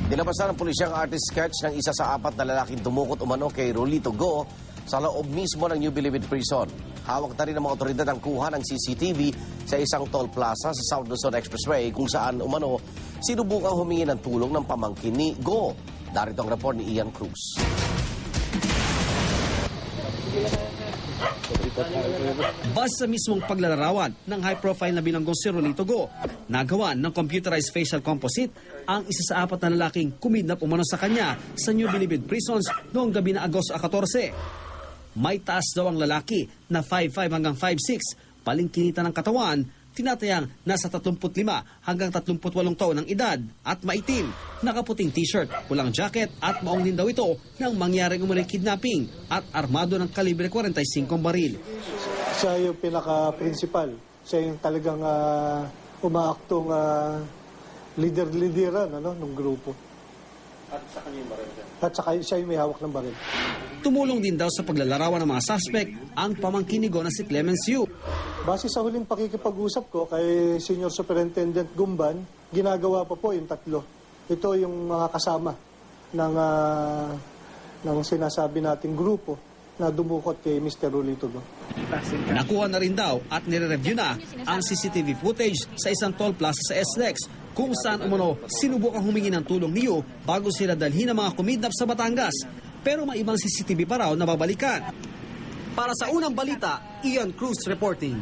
Nilabasan ng pulisyang artist sketch ng isa sa apat na lalaking dumukot umano kay Rolito Go sa loob mismo ng New Bilibid Prison. Hawak na rin ng mga otoridad ang kuha ng CCTV sa isang toll plaza sa South Luzon Expressway kung saan umano sinubukang humingi ng tulong ng pamangkin ni Go. Darito ang report ni Ian Cruz. Base sa mismong paglalarawan ng high-profile na binanggong si Rolito Go, nagawa ng computerized facial composite ang isa sa apat na lalaking kumidnap umano sa kanya sa New Bilibid Prisons noong gabi na Agosto 14. May taas daw ang lalaki na 5'5 hanggang 5'6, palingkinita ng katawan, tinatayang nasa 35 hanggang 38 taon ng edad at maitim, nakaputing t-shirt, pulang jacket at maong din daw ito nang mangyaring umuling kidnapping at armado ng kalibre 45 baril. Siya yung pinaka-principal. Siya yung talagang umaaktong leader-leaderan ng grupo. At sa kanya yung baril? At saka siya yung may hawak ng baril. Tumulong din daw sa paglalarawan ng mga suspect ang pamangkin ni Go na si Clemens Yu. Base sa huling pakikipag-usap ko kay Senior Superintendent Gumban, ginagawa pa po yung tatlo. Ito yung mga kasama ng sinasabi nating grupo na dumukot kay Mr. Rolito Go. Nakuha na rin daw at nire-review na ang CCTV footage sa isang toll plaza sa SLEX kung saan umano sinubukang humingi ng tulong ni Yu bago sila dalhin ng mga kumidnap sa Batangas. Pero may ibang CCTV pa raw na babalikan. Para sa unang balita, Ian Cruz reporting.